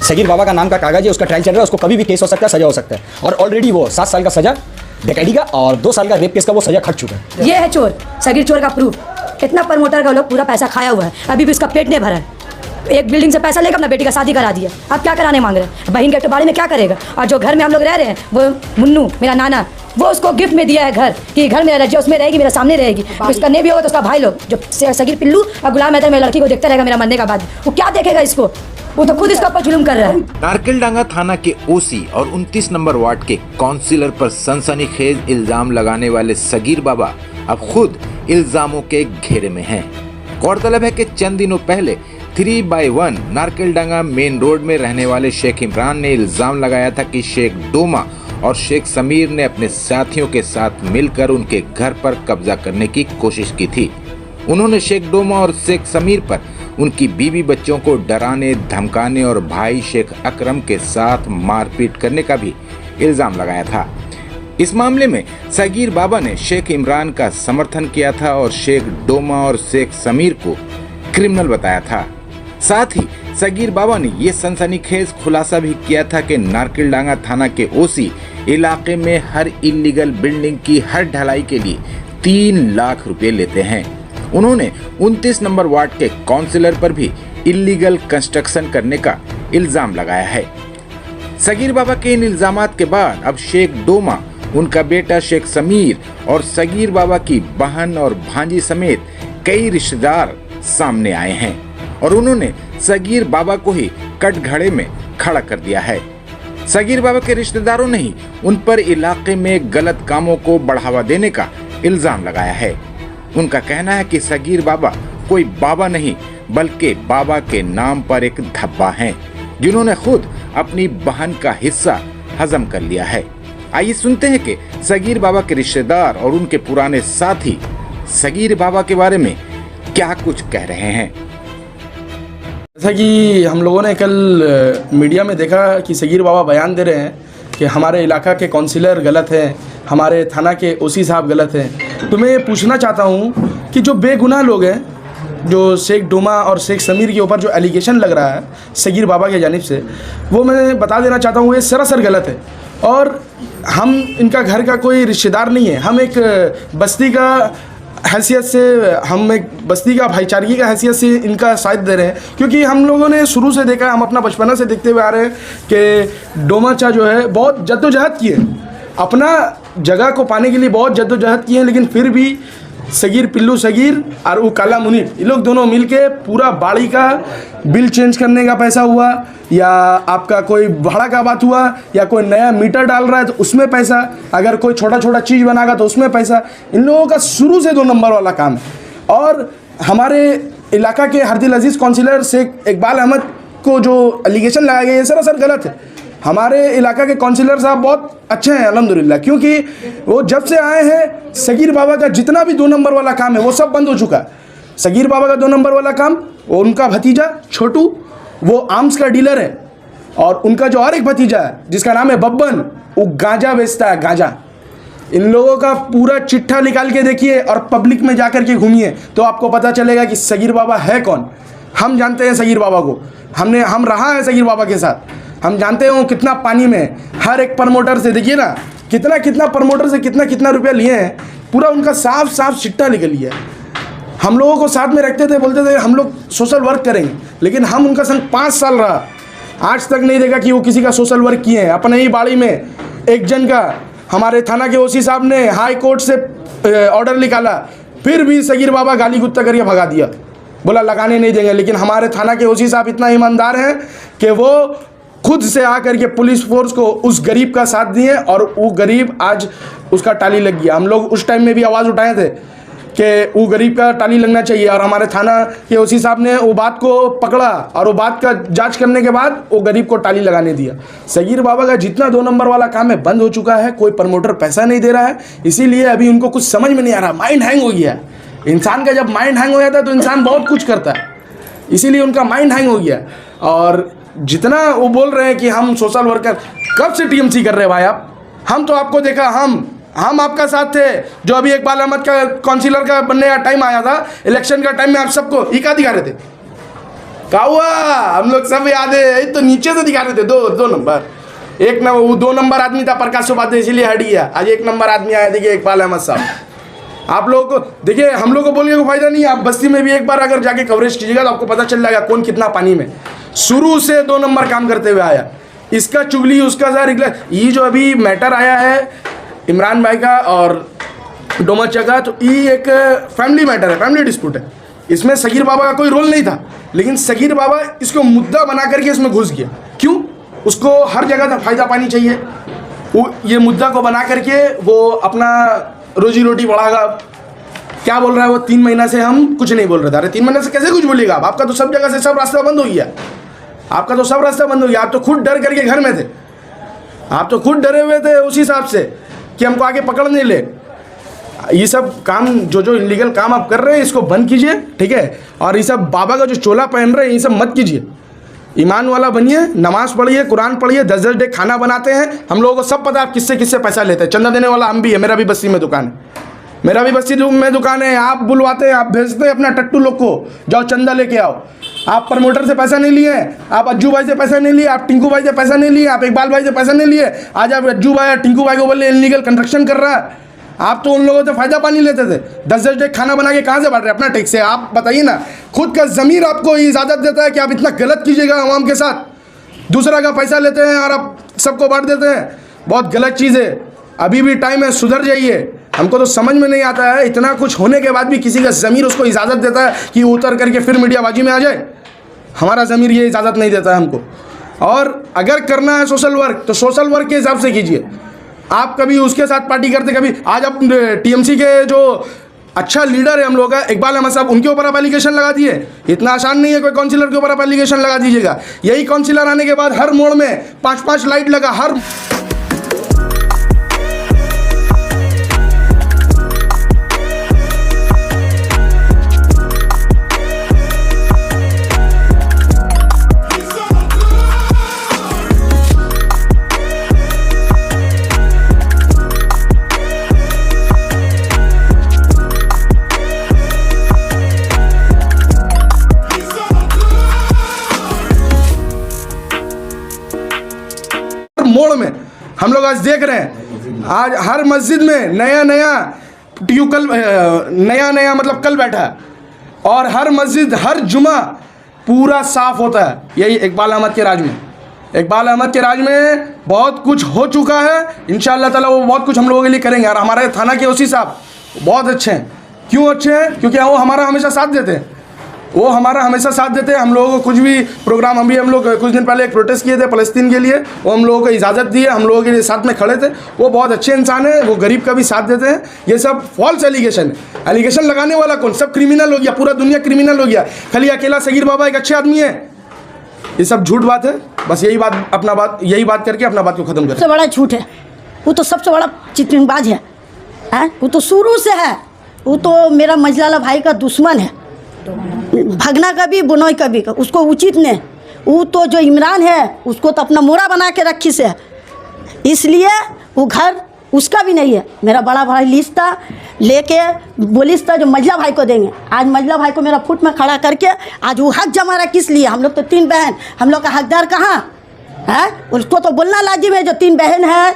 सगीर बाबा का नाम का कागज है, उसका ट्रायल चल रहा है, उसको कभी भी केस हो सकता है, सजा हो सकता है। और ऑलरेडी वो 7 साल का सजा डकैती का और 2 साल का रेप केस का वो सजा खट चुका है। ये है चोर, सगीर चोर का प्रूफ। इतना प्रमोटर का लोग पूरा पैसा खाया हुआ है, अभी भी उसका पेट नहीं भरा है। एक बिल्डिंग से पैसा लेकर अपना बेटी का शादी करा दिया, अब क्या कराने मांग रहे हैं? बहन के बारे में क्या करेगा? और जो घर में हम लोग रह रहे हैं, वो मुन्नू मेरा नाना, वो उसको गिफ्ट में दिया है घर कि घर में रह, उसमें रहेगी, मेरे सामने रहेगी। उसका नहीं भी होगा तो उसका भाई लोग जो सगीर पिल्लू और गुलाम हैदर में लड़की को देखता रहेगा मेरा मरने का बाद, वो क्या देखेगा इसको? वो तो खुद इसका ऊपर जुल्म कर रहा है। नारकलडांगा थाना के ओसी और 29 नंबर वार्ड के काउंसिलर पर सनसनीखेज इल्जाम लगाने वाले सगीर बाबा अब खुद इल्जामों के घेरे में हैं। गौरतलब है कि चंद दिनों पहले 3/1 नारकलडांगा मेन रोड में रहने वाले शेख इमरान ने इल्जाम लगाया था कि शेख डोमा और शेख समीर ने अपने साथियों के साथ मिलकर उनके घर पर कब्जा करने की कोशिश की थी। उन्होंने शेख डोमा और शेख समीर पर उनकी बीवी बच्चों को डराने, धमकाने और भाई शेख अकरम के साथ मारपीट करने का भी इल्जाम लगाया था। इस मामले में सगीर बाबा ने शेख इमरान का समर्थन किया था और शेख डोमा और शेख समीर को क्रिमिनल बताया था। साथ ही सगीर बाबा ने ये सनसनीखेज खुलासा भी किया था कि नारकलडांगा थाना के ओसी इलाके में हर इल्लीगल बिल्डिंग की हर ढलाई के लिए 3 लाख रुपए लेते हैं। उन्होंने 29 नंबर वार्ड के काउंसिलर पर भी इल्लीगल कंस्ट्रक्शन करने का इल्जाम लगाया है। सगीर बाबा के इन इल्जामात के बाद अब शेख डोमा, उनका बेटा शेख समीर और सगीर बाबा की बहन और भांजी समेत कई रिश्तेदार सामने आए हैं और उन्होंने सगीर बाबा को ही कटघरे में खड़ा कर दिया है। सगीर बाबा के रिश्तेदारों ने ही उन पर इलाके में गलत कामों को बढ़ावा देने का इल्जाम लगाया है। उनका कहना है कि सगीर बाबा कोई बाबा नहीं बल्कि बाबा के नाम पर एक धब्बा हैं, जिन्होंने खुद अपनी बहन का हिस्सा हजम कर लिया है। आइए सुनते हैं कि सगीर बाबा के रिश्तेदार और उनके पुराने साथी सगीर बाबा के बारे में क्या कुछ कह रहे हैं। जैसा कि हम लोगों ने कल मीडिया में देखा कि सगीर बाबा बयान दे रहे हैं कि हमारे इलाका के काउंसिलर गलत हैं, हमारे थाना के ओसी साहब गलत हैं। तो मैं ये पूछना चाहता हूँ कि जो बेगुनाह लोग हैं, जो शेख डोमा और शेख समीर के ऊपर जो एलिगेशन लग रहा है सगीर बाबा की जानिब से, वो मैं बता देना चाहता हूँ ये सरासर गलत है। और हम इनका घर का कोई रिश्तेदार नहीं है, हम एक बस्ती का हैसियत से, हम एक बस्ती का भाईचारगी का हैसियत से इनका साथ दे रहे हैं, क्योंकि हम लोगों ने शुरू से देखा, हम अपना बचपना से देखते हुए आ रहे हैं कि डोमा चा जो है बहुत जद्दोजहद की है, अपना जगह को पाने के लिए बहुत जद्दोजहद की है, लेकिन फिर भी सगीर पिल्लू सगीर और वो काला मुनीब, ये लोग दोनों मिलके पूरा बाड़ी का बिल चेंज करने का पैसा हुआ, या आपका कोई भाड़ा का बात हुआ, या कोई नया मीटर डाल रहा है तो उसमें पैसा, अगर कोई छोटा छोटा चीज़ बनागा तो उसमें पैसा, इन लोगों का शुरू से 2 नंबर वाला काम है। और हमारे इलाका के हरदिल अजीज़ काउंसिलर शेख इकबाल अहमद को जो एलिगेशन लगाया गया है सरासर गलत है। हमारे इलाका के काउंसिलर साहब बहुत अच्छे हैं अल्हम्दुलिल्लाह, क्योंकि वो जब से आए हैं सगीर बाबा का जितना भी 2 नंबर वाला काम है वो सब बंद हो चुका है। सगीर बाबा का 2 नंबर वाला काम, वो उनका भतीजा छोटू, वो आर्म्स का डीलर है, और उनका जो और एक भतीजा है जिसका नाम है बब्बन, वो गांजा बेचता है, गांजा। इन लोगों का पूरा चिट्ठा निकाल के देखिए और पब्लिक में जाकर के घूमिए तो आपको पता चलेगा कि सगीर बाबा है कौन। हम जानते हैं सगीर बाबा को, हम रहा है सगीर बाबा के साथ, हम जानते हैं वो कितना पानी में, हर एक प्रमोटर से देखिए ना कितना प्रमोटर से कितना रुपया लिए हैं, पूरा उनका साफ साफ चिट्ठा निकल लिया है। हम लोगों को साथ में रखते थे, बोलते थे हम लोग सोशल वर्क करेंगे, लेकिन हम उनका संग 5 साल रहा, आज तक नहीं देखा कि वो किसी का सोशल वर्क किए हैं। अपने ही बाड़ी में एक जन का हमारे थाना के ओसी साहब ने हाई कोर्ट से ऑर्डर निकाला, फिर भी सगीर बाबा गाली गुत्ता करके भगा दिया, बोला लगाने नहीं देंगे। लेकिन हमारे थाना के ओसी साहब इतना ईमानदार हैं कि वो खुद से आकर के पुलिस फोर्स को उस गरीब का साथ दिए और वो गरीब आज उसका टाली लग गया। हम लोग उस टाइम में भी आवाज़ उठाए थे कि वो गरीब का टाली लगना चाहिए, और हमारे थाना के ओसी साहब ने वो बात को पकड़ा और वो बात का जांच करने के बाद वो गरीब को टाली लगाने दिया। सगीर बाबा का जितना 2 नंबर वाला काम है बंद हो चुका है, कोई प्रमोटर पैसा नहीं दे रहा है, इसीलिए अभी उनको कुछ समझ में नहीं आ रहा, माइंड हैंग हो गया। इंसान का जब माइंड हैंग हो जाता है तो इंसान बहुत कुछ करता है, इसीलिए उनका माइंड हैंग हो गया। और जितना वो बोल रहे हैं कि हम सोशल वर्कर, कब से टीएमसी कर रहे हैं भाई आप? हम तो आपको देखा, हम आपका साथ थे, जो अभी इकबाल अहमद का काउंसिलर का बनने का टाइम आया था, इलेक्शन का टाइम में आप सबको इका दिखा रहे थे, क्या हुआ? हम लोग सब याद है, तो नीचे से दिखा रहे थे दो नंबर। एक नंबर, वो 2 नंबर आदमी था प्रकाश उपाध्याय, इसीलिए हट गया। आज 1 नंबर आदमी आया, देखिए इकबाल अहमद साहब। आप लोग को देखिए, हम लोग को बोलने को फायदा नहीं है। आप बस्ती में भी एक बार अगर जाके कवरेज कीजिएगा तो आपको पता चल जाएगा कौन कितना पानी में। शुरू से 2 नंबर काम करते हुए आया। इसका चुगली उसका सर, ये जो अभी मैटर आया है इमरान भाई का और डोमच्चा का, तो ये एक फैमिली मैटर है, फैमिली डिस्प्यूट है। इसमें सगीर बाबा का कोई रोल नहीं था, लेकिन सगीर बाबा इसको मुद्दा बना करके इसमें घुस गया। क्यों? उसको हर जगह फायदा पानी चाहिए। वो ये मुद्दा को बना करके वो अपना रोजी रोटी बढ़ागा। क्या बोल रहा है वो? 3 महीना से हम कुछ नहीं बोल रहे थे। अरे 3 महीने से कैसे कुछ बोलिएगा? आपका तो सब जगह से सब रास्ता बंद हो गया। आपका तो सब रास्ता बंद हो गया। आप तो खुद डर करके घर में थे। आप तो खुद डरे हुए थे उस हिसाब से कि हमको आगे पकड़ नहीं ले। ये सब काम जो इलीगल काम आप कर रहे हैं इसको बंद कीजिए, ठीक है। और ये सब बाबा का जो चोला पहन रहे हैं ये सब मत कीजिए। ईमान वाला बनिए, नमाज पढ़िए, कुरान पढ़िए, 10-10 डे खाना बनाते हैं। हम लोगों को सब पता है आप किससे किससे पैसा लेते हैं। चंदा देने वाला हम भी है, मेरा भी बस्ती में दुकान है। मेरा भी बस्ती में दुकान है। आप बुलवाते हैं, आप भेजते हैं अपना टट्टू लोग को, जाओ चंदा लेके आओ। आप प्रमोटर से पैसा नहीं लिए, आप अज्जू भाई से पैसा नहीं लिए, आप टिंकू भाई से पैसा नहीं लिए, आप इकबाल भाई से पैसा नहीं लिए। आज आप अज्जू भाई टिंकू भाई को बोले इलीगल कंस्ट्रक्शन कर रहा है। आप तो उन लोगों से फायदा पानी लेते थे। 10-10 डे खाना बना के कहाँ से बांट रहे? अपना टैक्स से। आप बताइए ना, खुद का ज़मीर आपको इजाज़त देता है कि आप इतना गलत कीजिएगा आवाम के साथ? दूसरा का पैसा लेते हैं और आप सबको बांट देते हैं। बहुत गलत चीज़ है। अभी भी टाइम है, सुधर जाइए। हमको तो समझ में नहीं आता है, इतना कुछ होने के बाद भी किसी का ज़मीर उसको इजाज़त देता है कि उतर करके फिर मीडियाबाजी में आ जाए। हमारा ज़मीर ये इजाज़त नहीं देता है हमको। और अगर करना है सोशल वर्क तो सोशल वर्क के हिसाब से कीजिए। आप कभी उसके साथ पार्टी करते, कभी आज आप टीएमसी के जो अच्छा लीडर है हम लोग का इकबाल अहमद साहब, उनके ऊपर आप एलिगेशन लगा दिए। इतना आसान नहीं है कोई काउंसिलर के ऊपर आप एलिगेशन लगा दीजिएगा। यही काउंसिलर आने के बाद हर मोड़ में 5-5 लाइट लगा, हर मोड़ में हम लोग आज देख रहे हैं। आज हर मस्जिद में नया नया मतलब कल बैठा है। और हर मस्जिद हर जुमा पूरा साफ होता है। यही इकबाल अहमद के राज में। इकबाल अहमद के राज में बहुत कुछ हो चुका है। इंशाअल्लाह ताला वो बहुत कुछ हम लोगों के लिए करेंगे। और हमारे थाना के ओसी साहब बहुत अच्छे हैं। क्यों अच्छे हैं? क्योंकि वो हमारा हमेशा साथ देते हैं। वो हमारा हमेशा साथ देते हैं। हम लोगों को कुछ भी प्रोग्राम, हम लोग कुछ दिन पहले एक प्रोटेस्ट किए थे फ़लस्तीन के लिए, वो हम लोगों को इजाज़त दी है, हम लोगों के लिए साथ में खड़े थे। वो बहुत अच्छे इंसान हैं, वो गरीब का भी साथ देते हैं। ये सब फॉल्स एलिगेशन है। एलिगेशन लगाने वाला कौन? सब क्रिमिनल हो गया, पूरा दुनिया क्रिमिनल हो गया। खाली अकेला सगीर बाबा एक अच्छे आदमी है। ये सब झूठ बात है। बस यही बात करके अपना बात को ख़त्म करें। सबसे बड़ा झूठ है वो, तो सबसे बड़ा चिटिंगबाज है। वो तो शुरू से है। वो तो मेरा मजलाला भाई का दुश्मन है। भगना का भी बुनोई का भी, उसको उचित ने। वो तो जो इमरान है उसको तो अपना मोड़ा बना के रखी से, इसलिए वो घर उसका भी नहीं है। मेरा बड़ा भाई लिस्ट था लेके बोलिस था जो मजला भाई को देंगे। आज मजला भाई को मेरा फुट में खड़ा करके आज वो हक जमा रहा। किस लिए? हम लोग तो 3 बहन, हम लोग का हकदार कहाँ है? उसको तो बोलना लाजिम है। जो 3 बहन है,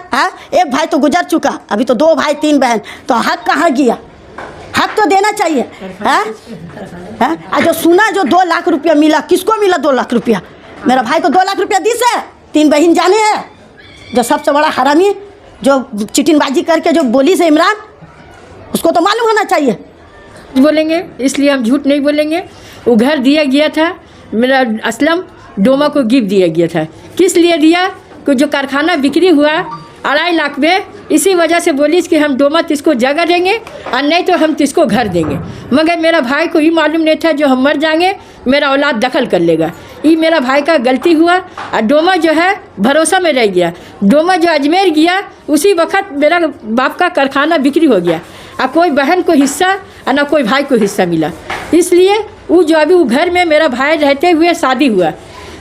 एक भाई तो गुजर चुका, अभी तो 2 भाई 3 बहन, तो हक कहाँ गया? हक तो देना चाहिए। जो सुना जो 2 लाख रुपया मिला, किसको मिला 2 लाख रुपया? मेरा भाई को 2 लाख रुपया दी से 3 बहन जाने हैं। जो सबसे बड़ा हरामी जो चिटिंगबाजी करके जो बोली से इमरान, उसको तो मालूम होना चाहिए। बोलेंगे इसलिए हम झूठ नहीं बोलेंगे। वो घर दिया गया था, मेरा असलम डोमा को गिफ्ट दिया गया था। किस लिए दिया? कि जो कारखाना बिक्री हुआ 2.5 लाख में, इसी वजह से बोली कि हम डोमा तिसको जगह देंगे और नहीं तो हम तिसको घर देंगे। मगर मेरा भाई को ये मालूम नहीं था जो हम मर जाएंगे मेरा औलाद दखल कर लेगा। ये मेरा भाई का गलती हुआ। और डोमा जो है भरोसा में रह गया। डोमा जो अजमेर गया उसी वक्त मेरा बाप का कारखाना बिक्री हो गया। और कोई बहन को हिस्सा और ना कोई भाई को हिस्सा मिला। इसलिए वो जो अभी वो घर में मेरा भाई रहते हुए शादी हुआ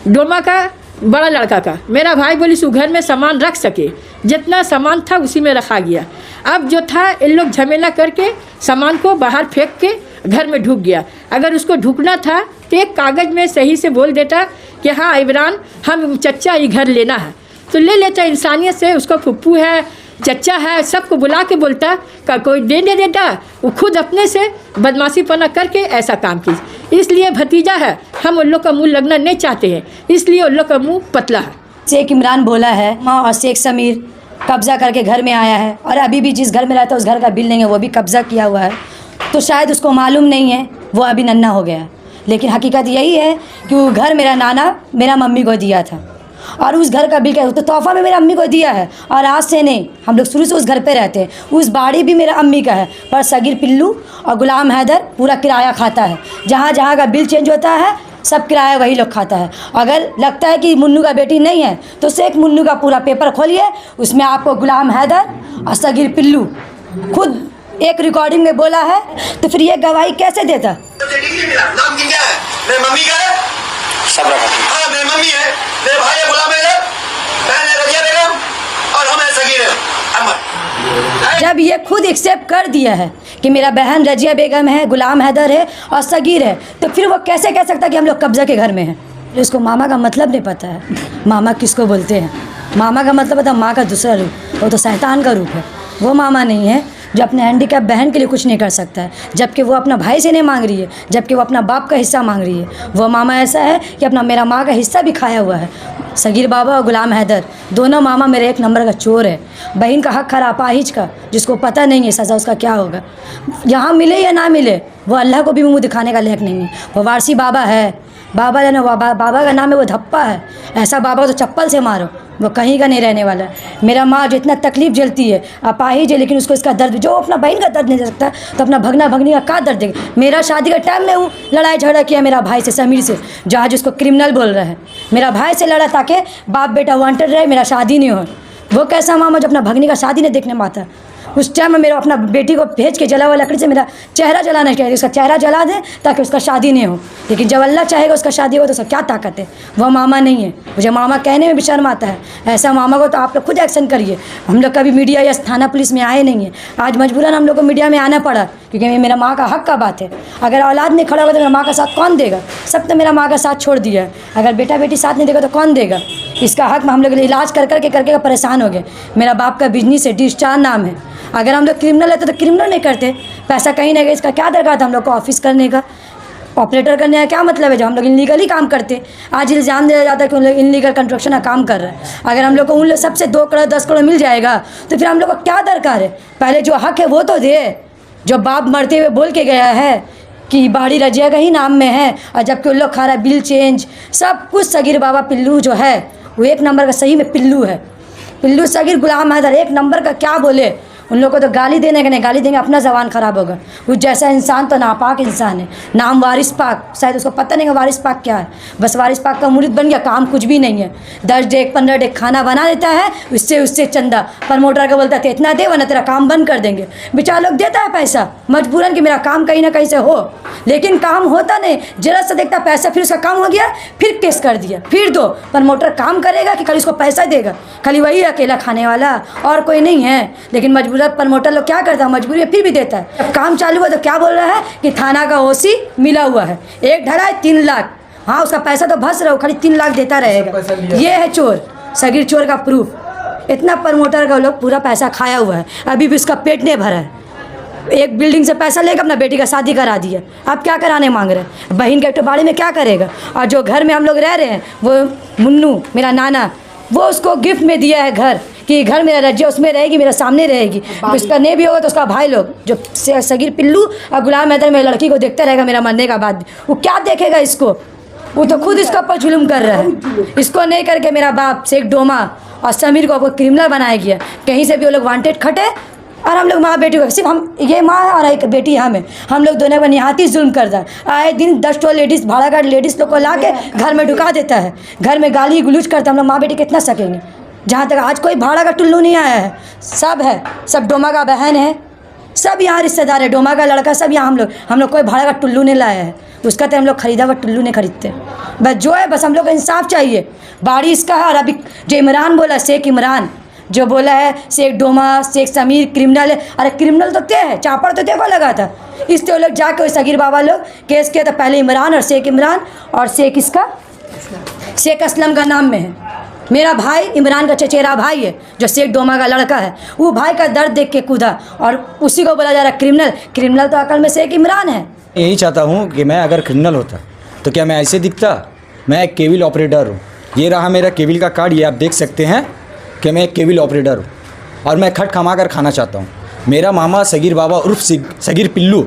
डोमा का बड़ा लड़का का, मेरा भाई बोली सो घर में सामान रख सके, जितना सामान था उसी में रखा गया। अब जो था इन लोग झमेला करके सामान को बाहर फेंक के घर में ढुक गया। अगर उसको ढुकना था तो एक कागज़ में सही से बोल देता कि हाँ इमरान हम चच्चा ये घर लेना है, तो ले लेता इंसानियत से। उसका फुप्पू है, चच्चा है, सबको बुला के बोलता का कोई दे देता, वो खुद अपने से बदमाशी पना करके ऐसा काम की। इसलिए भतीजा है, हम उन लोग का मुँह लगना नहीं चाहते हैं, इसलिए उन लोग का मुँह पतला है। शेख इमरान बोला है माँ और शेख समीर कब्ज़ा करके घर में आया है, और अभी भी जिस घर में रहता है उस घर का बिल नहीं है, वो भी कब्ज़ा किया हुआ है। तो शायद उसको मालूम नहीं है, वो अभी नन्हा हो गया है। लेकिन हकीकत यही है कि वो घर मेरा नाना मेरा मम्मी को दिया था, और उस घर का बिल क्या तो तोहफा में मेरा अम्मी को दिया है। और आज से नहीं, हम लोग शुरू से उस घर पे रहते हैं। उस बाड़ी भी मेरा अम्मी का है, पर सगीर पिल्लू और गुलाम हैदर पूरा किराया खाता है। जहाँ जहाँ का बिल चेंज होता है सब किराया वही लोग खाता है। अगर लगता है कि मुन्नू का बेटी नहीं है तो शेख मुन्नू का पूरा पेपर खोलिए, उसमें आपको गुलाम हैदर और सगीर पिल्लू खुद एक रिकॉर्डिंग में बोला है, तो फिर ये गवाही कैसे देता? नाम क्या है? मेरी मम्मी का है। सबरा खातून। हाँ मेरी मम्मी है, मेरे भाई है गुलाम हैदर, बहन है रजिया बेगम, और हम है सगीर अहमद। जब ये खुद एक्सेप्ट कर दिया है कि मेरा बहन रजिया बेगम है, गुलाम हैदर है और सगीर है, तो फिर वो कैसे कह सकता कि हम लोग कब्ज़ा के घर में हैं? इसको मामा का मतलब नहीं पता है। मामा किसको बोलते हैं? मामा का मतलब होता है माँ का दूसरा रूप, वो तो शैतान का रूप है। वो मामा नहीं है जो अपने हैंडीकैप बहन के लिए कुछ नहीं कर सकता है, जबकि वो अपना भाई से नहीं मांग रही है, जबकि वो अपना बाप का हिस्सा मांग रही है। वो मामा ऐसा है कि अपना मेरा माँ का हिस्सा भी खाया हुआ है। सगीर बाबा और गुलाम हैदर दोनों मामा मेरे एक नंबर का चोर है। बहन का हक खरा अपाहिज का, जिसको पता नहीं है सज़ा उसका क्या होगा, यहाँ मिले या ना मिले, वो अल्लाह को भी मुँह दिखाने का लायक नहीं है। वो वारसी बाबा है, बाबा है ना, बाबा का नाम है वो धप्पा है। ऐसा बाबा तो चप्पल से मारो, वो कहीं का नहीं रहने वाला है। मेरा माँ जो इतना तकलीफ़ झेलती है, अपाहिज है, लेकिन उसको इसका दर्द, जो अपना बहन का दर्द नहीं दे सकता तो अपना भगना भगनी का क्या दर्द देगा? मेरा शादी का टाइम में वो लड़ाई झगड़ा किया मेरा भाई से, समीर से, जहाँ जिसको क्रिमिनल बोल रहा है। मेरा भाई से लड़ा ताकि बाप बेटा वांटेड रहे, मेरा शादी नहीं हो। वो कैसा मामा जो अपना भगनी का शादी नहीं देखने में आता? उस टाइम में मेरा अपना बेटी को भेज के जला हुआ लकड़ी से मेरा चेहरा जलाना चाहिए, उसका चेहरा जला दे ताकि उसका शादी नहीं हो। लेकिन जब अल्लाह चाहेगा उसका शादी हो तो उसका क्या ताकत है? वह मामा नहीं है। मुझे मामा कहने में भी शर्म आता है। ऐसा मामा को तो आप लोग खुद एक्शन करिए। हम लोग कभी मीडिया या थाना पुलिस में आए नहीं है, आज मजबूरन हम लोग को मीडिया में आना पड़ा, क्योंकि मेरा माँ का हक का बात है। अगर औलाद नहीं खड़ा होगा तो मेरा माँ का साथ कौन देगा? सब तो मेरा माँ का साथ छोड़ दिया है, अगर बेटा बेटी साथ नहीं देगा तो कौन देगा? इसका हक में हम लोग इलाज कर करके परेशान हो गए। मेरा बाप का बिजनेस है, डिस्चार्ज नाम है। अगर हम लोग क्रिमिनल है तो क्रिमिनल नहीं करते, पैसा कहीं ना कहीं इसका क्या दरकार था हम लोग को ऑफिस करने का, ऑपरेटर करने का क्या मतलब है जब हम लोग इनलीगली काम करते? आज इल्ज़ाम दिया जाता है कि उन लोग इनलीगल कंस्ट्रक्शन का काम कर रहे हैं। अगर हम लोग को उन लोग सबसे 2 करोड़ 10 करोड़ मिल जाएगा तो फिर हम लोग को क्या दरकार है? पहले जो हक है वो तो दे। जो बाप मरते हुए बोल के गया है कि बाड़ी रजिया का ही नाम में है, और जबकि उन लोग खा रहा है बिल चेंज सब कुछ। सगीर बाबा पिल्लू जो है वो एक नंबर का सही में पिल्लू है। पिल्लू सगीर गुलाम हैदर एक नंबर का, क्या बोले उन लोगों को तो गाली देने का नहीं, गाली देंगे अपना ज़बान ख़राब होगा। उस जैसा इंसान तो नापाक इंसान है। नाम वारिस पाक, शायद उसको पता नहीं है वारिस पाक क्या है। बस वारिस पाक का मुरीद बन गया, काम कुछ भी नहीं है। 10 डेग 15 डेग खाना बना देता है, उससे चंदा प्रमोटर का बोलता है इतना दे वरना तेरा काम बंद कर देंगे। बेचारा लोग देता है पैसा मजबूरन कि मेरा काम कहीं ना कहीं से हो, लेकिन काम होता नहीं। जरा सा देखता पैसा, फिर उसका काम हो गया फिर केस कर दिया, फिर दो। प्रमोटर काम करेगा कि खाली उसको पैसा देगा? खाली वही अकेला खाने वाला और कोई नहीं है। लेकिन मजबूर प्रमोटर लोग क्या करता है, मजबूरी में फिर भी देता है। जब काम चालू हुआ तो क्या बोल रहा है कि थाना का ओसी मिला हुआ है, 1 ढाई 3 लाख। हाँ उसका पैसा तो भस रहा हो, खाली 3 लाख देता रहेगा। ये है चोर, सगीर चोर का प्रूफ। इतना प्रमोटर का लोग पूरा पैसा खाया हुआ है, अभी भी उसका पेट नहीं भरा है। एक बिल्डिंग से पैसा लेकर अपना बेटी का शादी करा दिया, आप क्या कराने मांग रहे हैं? बहन के एक बाड़ी में क्या करेगा? और जो घर में हम लोग रह रहे हैं वो मुन्नू मेरा नाना, वो उसको गिफ्ट में दिया है घर कि घर मेरा रजिया उसमें रहेगी, मेरा सामने रहेगी। उसका नहीं भी होगा तो उसका भाई लोग जो सगीर पिल्लू और गुलाम हैदर में लड़की को देखता रहेगा मेरा मरने का बाद भी। वो क्या देखेगा इसको? वो तो खुद इसके ऊपर जुल्म कर रहा है। इसको नहीं करके मेरा बाप शेख डोमा और समीर को क्रिमिनल बनाया गया। कहीं से भी वो लोग वांटेड खटे और हम लोग माँ बेटी को, सिर्फ हम ये माँ है और एक बेटी हम लोग दोनों को निहाती जुल्म करता है। आए दिन 10 टो लेडीज़ भाड़ा का लेडीज़ लोग को ला के घर में ढुका देता है, घर में गाली गुलूज करता है। हम लोग माँ बेटी कितना सकेंगे? जहाँ तक आज कोई भाड़ा का टुल्लू नहीं आया है, सब है, सब डोमा का बहन है, सब यहाँ रिश्तेदार है, डोमा का लड़का सब यहाँ। हम लोग कोई भाड़ा का टुल्लू नहीं लाया है, उसका तो हम लोग खरीदा हुआ टुल्लू नहीं खरीदते। बस जो है बस हम लोग को इंसाफ चाहिए। बाड़ी इसका है। और अभी जो इमरान बोला शेख इमरान, जो बोला है शेख डोमा शेख समीर क्रिमिनल है। अरे क्रिमिनल तो ते है, चापड़ तो ते को लगा था। इसलिए वो लोग जाके सगीर बाबा लोग केस किया था, पहले इमरान और शेख इमरान और शेख इसका शेख असलम का नाम में है। मेरा भाई इमरान का चचेरा भाई है जो शेख डोमा का लड़का है, वो भाई का दर्द देख के कूदा और उसी को बोला जा रहा है क्रिमिनल। क्रिमिनल तो अकल में शेख इमरान है। यही चाहता हूँ कि मैं अगर क्रिमिनल होता तो क्या मैं ऐसे दिखता? मैं एक केबल ऑपरेटर हूँ। ये रहा मेरा केबल का कार्ड, ये आप देख सकते हैं कि मैं एक केबल ऑपरेटर हूँ और मैं खट कमा कर खाना चाहता हूँ। मेरा मामा सगीर बाबा उर्फ सगीर पिल्लू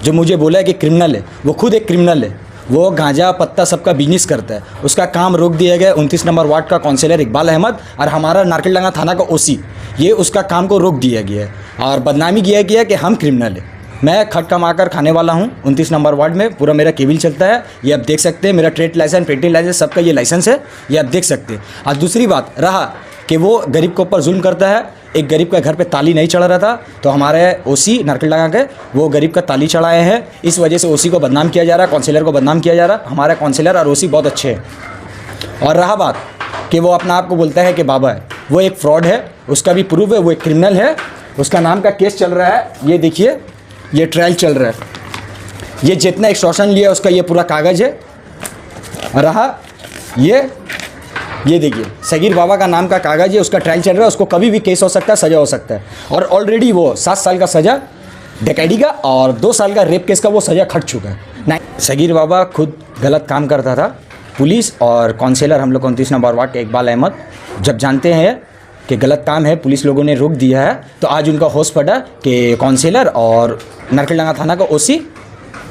जो मुझे बोला है कि क्रिमिनल है, वो खुद एक क्रिमिनल है। वो गांजा पत्ता सबका बिजनेस करता है, उसका काम रोक दिया गया। 29 नंबर वार्ड का काउंसिलर इकबाल अहमद और हमारा नारकलडंगा थाना का ओसी, ये उसका काम को रोक दिया गया है और बदनामी किया गया कि हम क्रिमिनल है। मैं खट कमाकर खाने वाला हूँ 29 नंबर वार्ड में, पूरा मेरा केबल चलता है। ये आप देख सकते हैं, मेरा ट्रेड लाइसेंस पेंटिंग लाइसेंस सबका ये लाइसेंस है, ये आप देख सकते हैं। और दूसरी बात रहा कि वो गरीब के ऊपर जुल्म करता है। एक गरीब का घर पे ताली नहीं चढ़ रहा था तो हमारे ओसी नारकलडंगा के वो गरीब का ताली चढ़ाए हैं, इस वजह से ओसी को बदनाम किया जा रहा है, काउंसिलर को बदनाम किया जा रहा है। हमारा काउंसिलर और ओसी बहुत अच्छे हैं। और रहा बात कि वो अपना आप को बोलता है कि बाबा है, वो एक फ्रॉड है, उसका भी प्रूफ है, वो एक क्रिमिनल है। उसका नाम का केस चल रहा है, ये देखिए, ये ट्रायल चल रहा है। ये जितना एक्सटॉर्शन लिया उसका ये पूरा कागज़ है। रहा ये देखिए, सगीर बाबा का नाम का कागज़ है, उसका ट्रायल चल रहा है। उसको कभी भी केस हो सकता है, सज़ा हो सकता है। और ऑलरेडी वो 7 साल का सज़ा डकैती का और 2 साल का रेप केस का वो सज़ा खट चुका है। नहीं, सगीर बाबा खुद गलत काम करता था। पुलिस और काउंसिलर हम लोग 29 नंबर वार्ड के इकबाल अहमद जब जानते हैं कि गलत काम है, पुलिस लोगों ने रोक दिया है, तो आज उनका होश पड़ा कि काउंसिलर और नारकलडंगा थाना का ओसी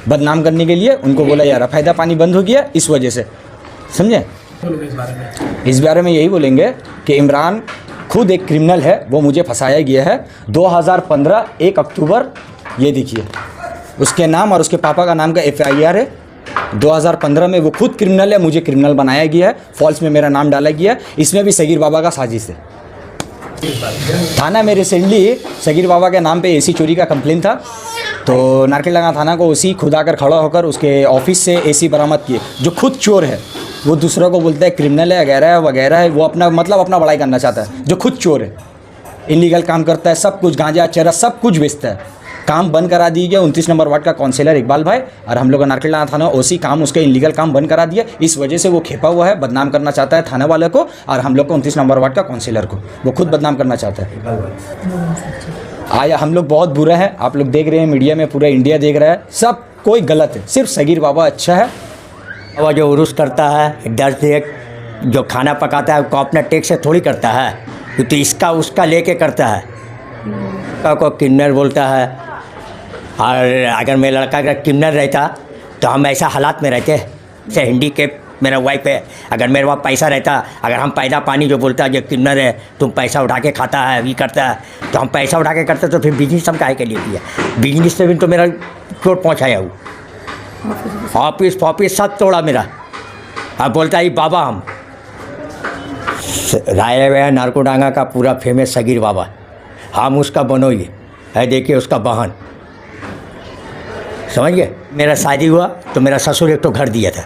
बदनाम करने के लिए उनको बोला यार फ़ायदा पानी बंद हो गया, इस वजह से। समझे? इस बारे में यही बोलेंगे कि इमरान खुद एक क्रिमिनल है, वो मुझे फंसाया गया है। 2015 1 अक्टूबर, ये देखिए उसके नाम और उसके पापा का नाम का FIR है। 2015 में वो खुद क्रिमिनल है, मुझे क्रिमिनल बनाया गया है, फॉल्स में मेरा नाम डाला गया है। इसमें भी सगीर बाबा का साजिश है। थाना में रिसेंटली सगीर बाबा के नाम पे AC चोरी का कंप्लेन था, तो नारकलडंगा थाना को उसी खुद आकर खड़ा होकर उसके ऑफिस से AC बरामद किए। जो खुद चोर है वो दूसरों को बोलता है क्रिमिनल है वगैरह वगैरह है, वो अपना अपना बड़ाई करना चाहता है। जो खुद चोर है, इलीगल काम करता है, सब कुछ गांजा चरस सब कुछ बेचता है। काम बंद करा दिए गया 29 नंबर वार्ड का काउंसिलर इकबाल भाई और हम लोग का नारकलडंगा थाना ओसी काम उसके इलीगल काम बंद करा दिया। इस वजह से वो खेपा हुआ है, बदनाम करना चाहता है थाने वाले को और हम लोग को 29 नंबर वार्ड का काउंसिलर को वो खुद बदनाम करना चाहता है। आया हम लोग बहुत बुरा है, आप लोग देख रहे हैं मीडिया में, पूरा इंडिया देख रहा है, सब कोई गलत है, सिर्फ सगीर बाबा अच्छा है। वो जो उर्स करता है 10 जो खाना पकाता है वो अपना टैक्स से थोड़ी करता है, तो इसका उसका लेके करता है। को किन्नर बोलता है, और अगर मेरा लड़का अगर किन्नर रहता तो हम ऐसा हालात में रहते। जैसे हैंडीकैप मेरा वाइफ है, अगर मेरे पास पैसा रहता, अगर हम पैदा पानी जो बोलता है जो किन्नर है तुम पैसा उठा के खाता है ये करता है, तो हम पैसा उठा के करते तो फिर बिजनेस हम काहे के लिए किया? बिजनेस से भी तो मेरा चोट पहुँचाया हूँ, ऑफिस सब तोड़ा मेरा। अब बोलता है बाबा हम राय हुआ नारकलडंगा का पूरा फेमस सगीर बाबा, हम उसका बनोइए है, देखिए उसका बहन, समझ गए? मेरा शादी हुआ तो मेरा ससुर एक तो घर दिया था,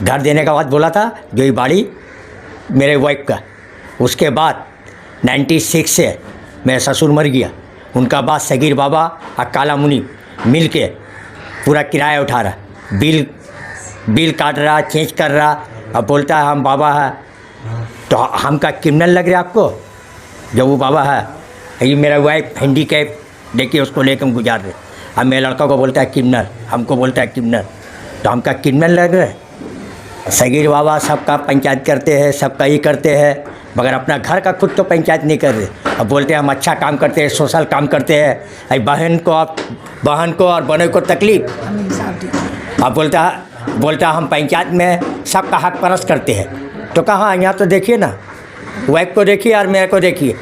घर देने के बाद बोला था जो ये बाड़ी मेरे वाइफ का। उसके बाद 96 से मेरा ससुर मर गया, उनका बाद सगीर बाबा और काला मुनि मिल के पूरा किराया उठा रहा, बिल काट रहा, चेंज कर रहा। अब बोलता है हम बाबा है, तो हम का क्रिमिनल लग रहा है आपको? जब वो बाबा है, ये मेरा वाइफ हैंडीकैप देखिए उसको लेकर हम गुजार रहे, अब मेरे लड़का को बोलता है क्रिमिनल, हमको बोलता है क्रिमिनल, तो हम का क्रिमिनल लग रहे? सगीर बाबा सबका पंचायत करते हैं, सबका ही करते हैं, मगर अपना घर का खुद तो पंचायत नहीं कर रहे। अब बोलते हैं हम अच्छा काम करते हैं, सोशल काम करते हैं, अरे बहन को और बहनों को तकलीफ। अब बोलता हम पंचायत में सबका हक परस्त करते हैं, तो कहाँ? यहाँ तो देखिए ना, वाइफ को देखिए और मेरे को देखिए,